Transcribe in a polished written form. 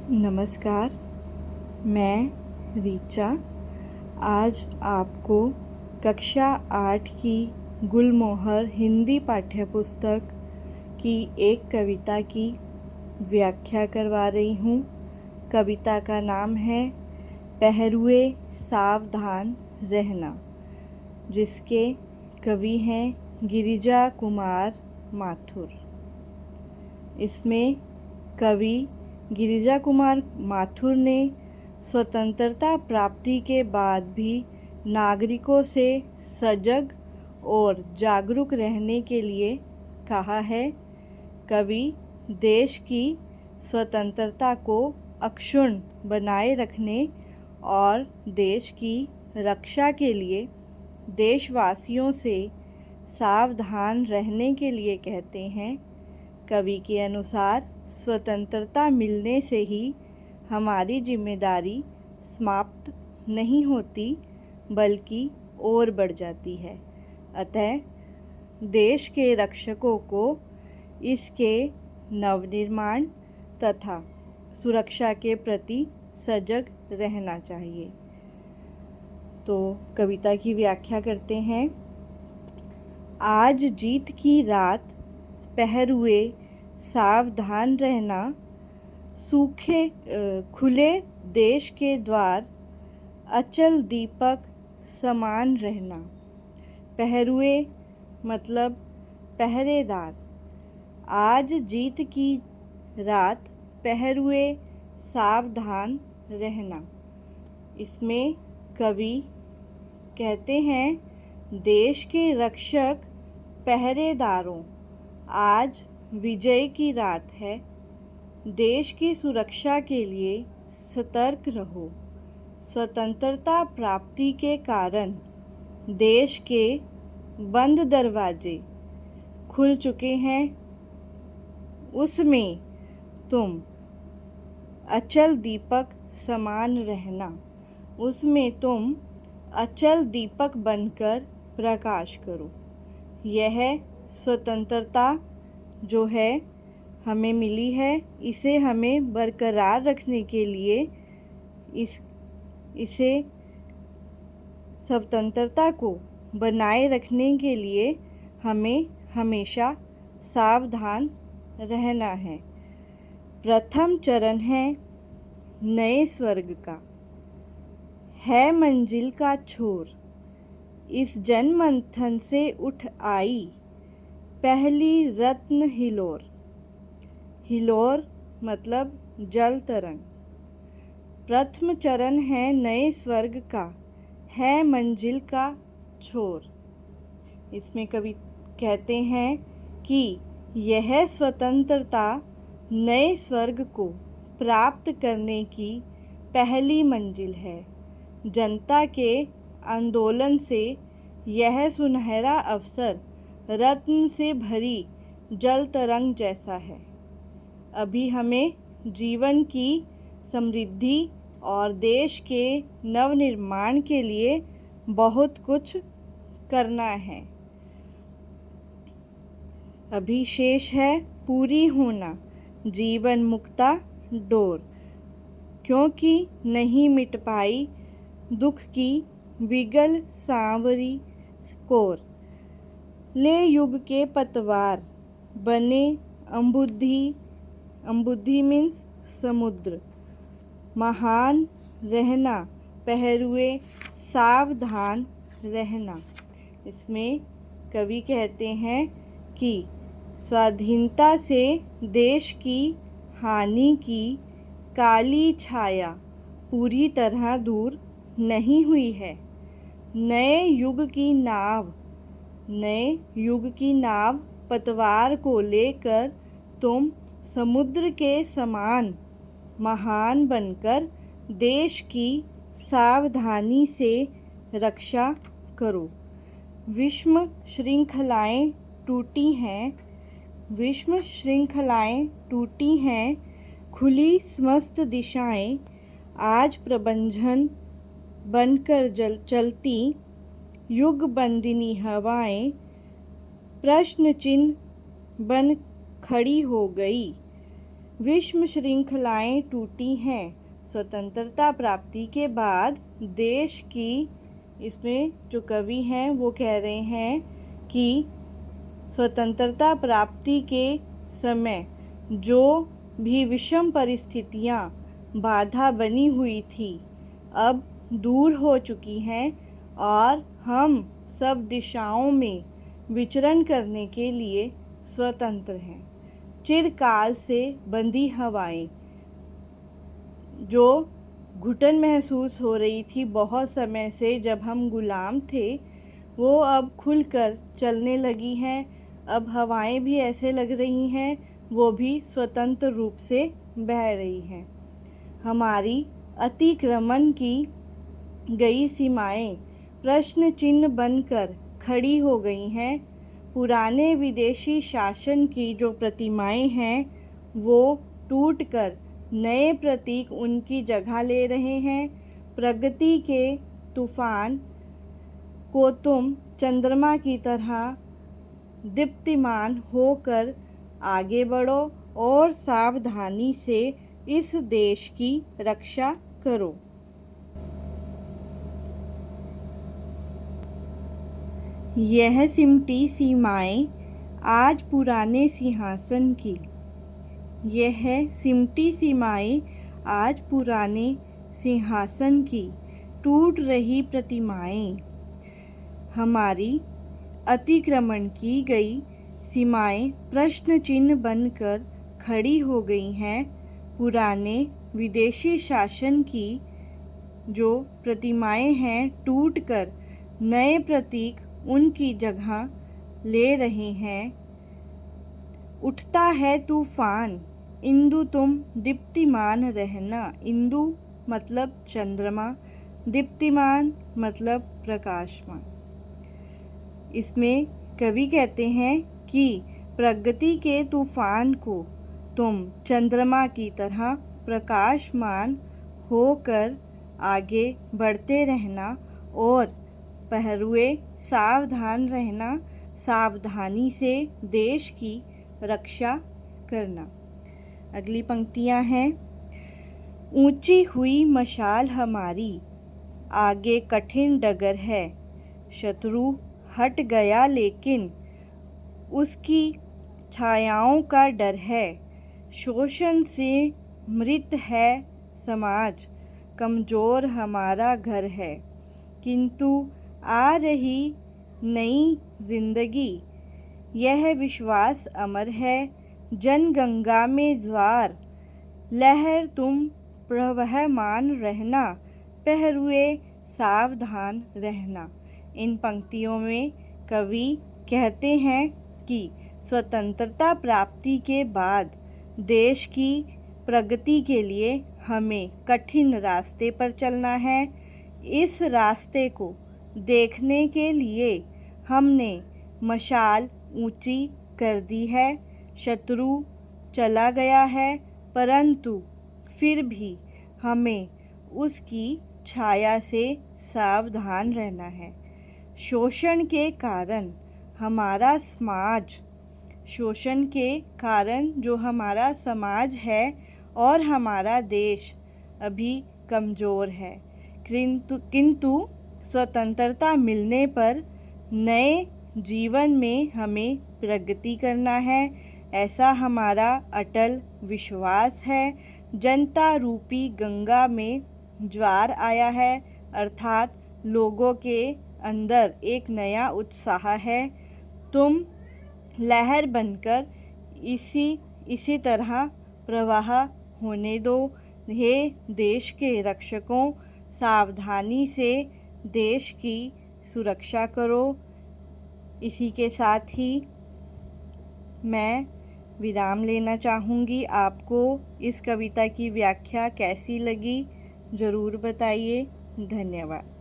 नमस्कार, मैं रीचा आज आपको कक्षा 8 की गुलमोहर हिंदी पाठ्यपुस्तक की एक कविता की व्याख्या करवा रही हूँ। कविता का नाम है पहरुए सावधान रहना, जिसके कवि हैं गिरिजा कुमार माथुर। इसमें कवि गिरिजा कुमार माथुर ने स्वतंत्रता प्राप्ति के बाद भी नागरिकों से सजग और जागरूक रहने के लिए कहा है। कवि देश की स्वतंत्रता को अक्षुण्ण बनाए रखने और देश की रक्षा के लिए देशवासियों से सावधान रहने के लिए कहते हैं। कवि के अनुसार स्वतंत्रता मिलने से ही हमारी जिम्मेदारी समाप्त नहीं होती बल्कि और बढ़ जाती है। अतः देश के रक्षकों को इसके नवनिर्माण तथा सुरक्षा के प्रति सजग रहना चाहिए। तो कविता की व्याख्या करते हैं। आज जीत की रात पहरुए सावधान रहना, खुले देश के द्वार अचल दीपक समान रहना। पहरुए मतलब पहरेदार। आज जीत की रात पहरुए सावधान रहना। इसमें कवि कहते हैं, देश के रक्षक पहरेदारों, आज विजय की रात है। देश की सुरक्षा के लिए सतर्क रहो। स्वतंत्रता प्राप्ति के कारण देश के बंद दरवाजे खुल चुके हैं। उसमें तुम अचल दीपक समान रहना। उसमें तुम अचल दीपक बनकर प्रकाश करो। यह स्वतंत्रता जो है हमें मिली है, इसे हमें बरकरार रखने के लिए इसे स्वतंत्रता को बनाए रखने के लिए हमें हमेशा सावधान रहना है। प्रथम चरण है नए स्वर्ग का, है मंजिल का छोर। इस जनमंथन से उठ आई पहली रत्न हिलोर। हिलोर मतलब जल तरंग। प्रथम चरण है नए स्वर्ग का, है मंजिल का छोर। इसमें कवि कहते हैं कि यह स्वतंत्रता नए स्वर्ग को प्राप्त करने की पहली मंजिल है। जनता के आंदोलन से यह सुनहरा अवसर रत्न से भरी जल तरंग जैसा है। अभी हमें जीवन की समृद्धि और देश के नवनिर्माण के लिए बहुत कुछ करना है। अभी शेष है पूरी होना जीवन मुक्ता डोर, क्योंकि नहीं मिट पाई दुख की विगल सांवरी कोर। ले युग के पतवार बने अम्बुद्धि मीन्स समुद्र। महान रहना पहरुए सावधान रहना। इसमें कवि कहते हैं कि स्वाधीनता से देश की हानि की काली छाया पूरी तरह दूर नहीं हुई है। नए युग की नाव पतवार को लेकर तुम समुद्र के समान महान बनकर देश की सावधानी से रक्षा करो। विश्व श्रृंखलाएं टूटी हैं, खुली समस्त दिशाएं आज प्रबंधन बनकर चलती। युग बंदिनी हवाएं प्रश्न चिन्ह बन खड़ी हो गई। विषम श्रृंखलाएं टूटी हैं। स्वतंत्रता प्राप्ति के बाद देश की, इसमें जो कवि हैं वो कह रहे हैं कि स्वतंत्रता प्राप्ति के समय जो भी विषम परिस्थितियां बाधा बनी हुई थी अब दूर हो चुकी हैं और हम सब दिशाओं में विचरण करने के लिए स्वतंत्र हैं। चिरकाल से बंधी हवाएं, जो घुटन महसूस हो रही थी बहुत समय से जब हम गुलाम थे, वो अब खुलकर चलने लगी हैं। अब हवाएं भी ऐसे लग रही हैं वो भी स्वतंत्र रूप से बह रही हैं। हमारी अतिक्रमण की गई सीमाएं प्रश्न चिन्ह बनकर खड़ी हो गई हैं। पुराने विदेशी शासन की जो प्रतिमाएं हैं वो टूटकर नए प्रतीक उनकी जगह ले रहे हैं। प्रगति के तूफान को तुम चंद्रमा की तरह दीप्तिमान होकर आगे बढ़ो और सावधानी से इस देश की रक्षा करो। यह सिमटी सीमाएं आज पुराने सिंहासन की, यह सिमटी सीमाएं आज पुराने सिंहासन की, टूट रही प्रतिमाएं। हमारी अतिक्रमण की गई सीमाएं प्रश्न चिन्ह बनकर खड़ी हो गई हैं। पुराने विदेशी शासन की जो प्रतिमाएं हैं टूटकर नए प्रतीक उनकी जगह ले रहे हैं। उठता है तूफान, इंदु तुम दीप्तिमान रहना। इंदु मतलब चंद्रमा, दीप्तिमान मतलब प्रकाशमान। इसमें कवि कहते हैं कि प्रगति के तूफान को तुम चंद्रमा की तरह प्रकाशमान होकर आगे बढ़ते रहना और पहरुए सावधान रहना, सावधानी से देश की रक्षा करना। अगली पंक्तियां हैं। ऊंची हुई मशाल हमारी, आगे कठिन डगर है। शत्रु हट गया लेकिन उसकी छायाओं का डर है। शोषण से मृत है समाज, कमज़ोर हमारा घर है। किंतु आ रही नई जिंदगी, यह विश्वास अमर है। जनगंगा में ज्वार, लहर तुम प्रवहमान रहना। पहरुए सावधान रहना। इन पंक्तियों में कवि कहते हैं कि स्वतंत्रता प्राप्ति के बाद देश की प्रगति के लिए हमें कठिन रास्ते पर चलना है। इस रास्ते को देखने के लिए हमने मशाल ऊंची कर दी है। शत्रु चला गया है परंतु फिर भी हमें उसकी छाया से सावधान रहना है। शोषण के कारण हमारा समाज, शोषण के कारण जो हमारा समाज है और हमारा देश अभी कमज़ोर है, किंतु स्वतंत्रता मिलने पर नए जीवन में हमें प्रगति करना है, ऐसा हमारा अटल विश्वास है। जनता रूपी गंगा में ज्वार आया है, अर्थात लोगों के अंदर एक नया उत्साह है। तुम लहर बनकर इसी तरह प्रवाह होने दो। हे देश के रक्षकों, सावधानी से देश की सुरक्षा करो। इसी के साथ ही मैं विराम लेना चाहूँगी। आपको इस कविता की व्याख्या कैसी लगी ज़रूर बताइए। धन्यवाद।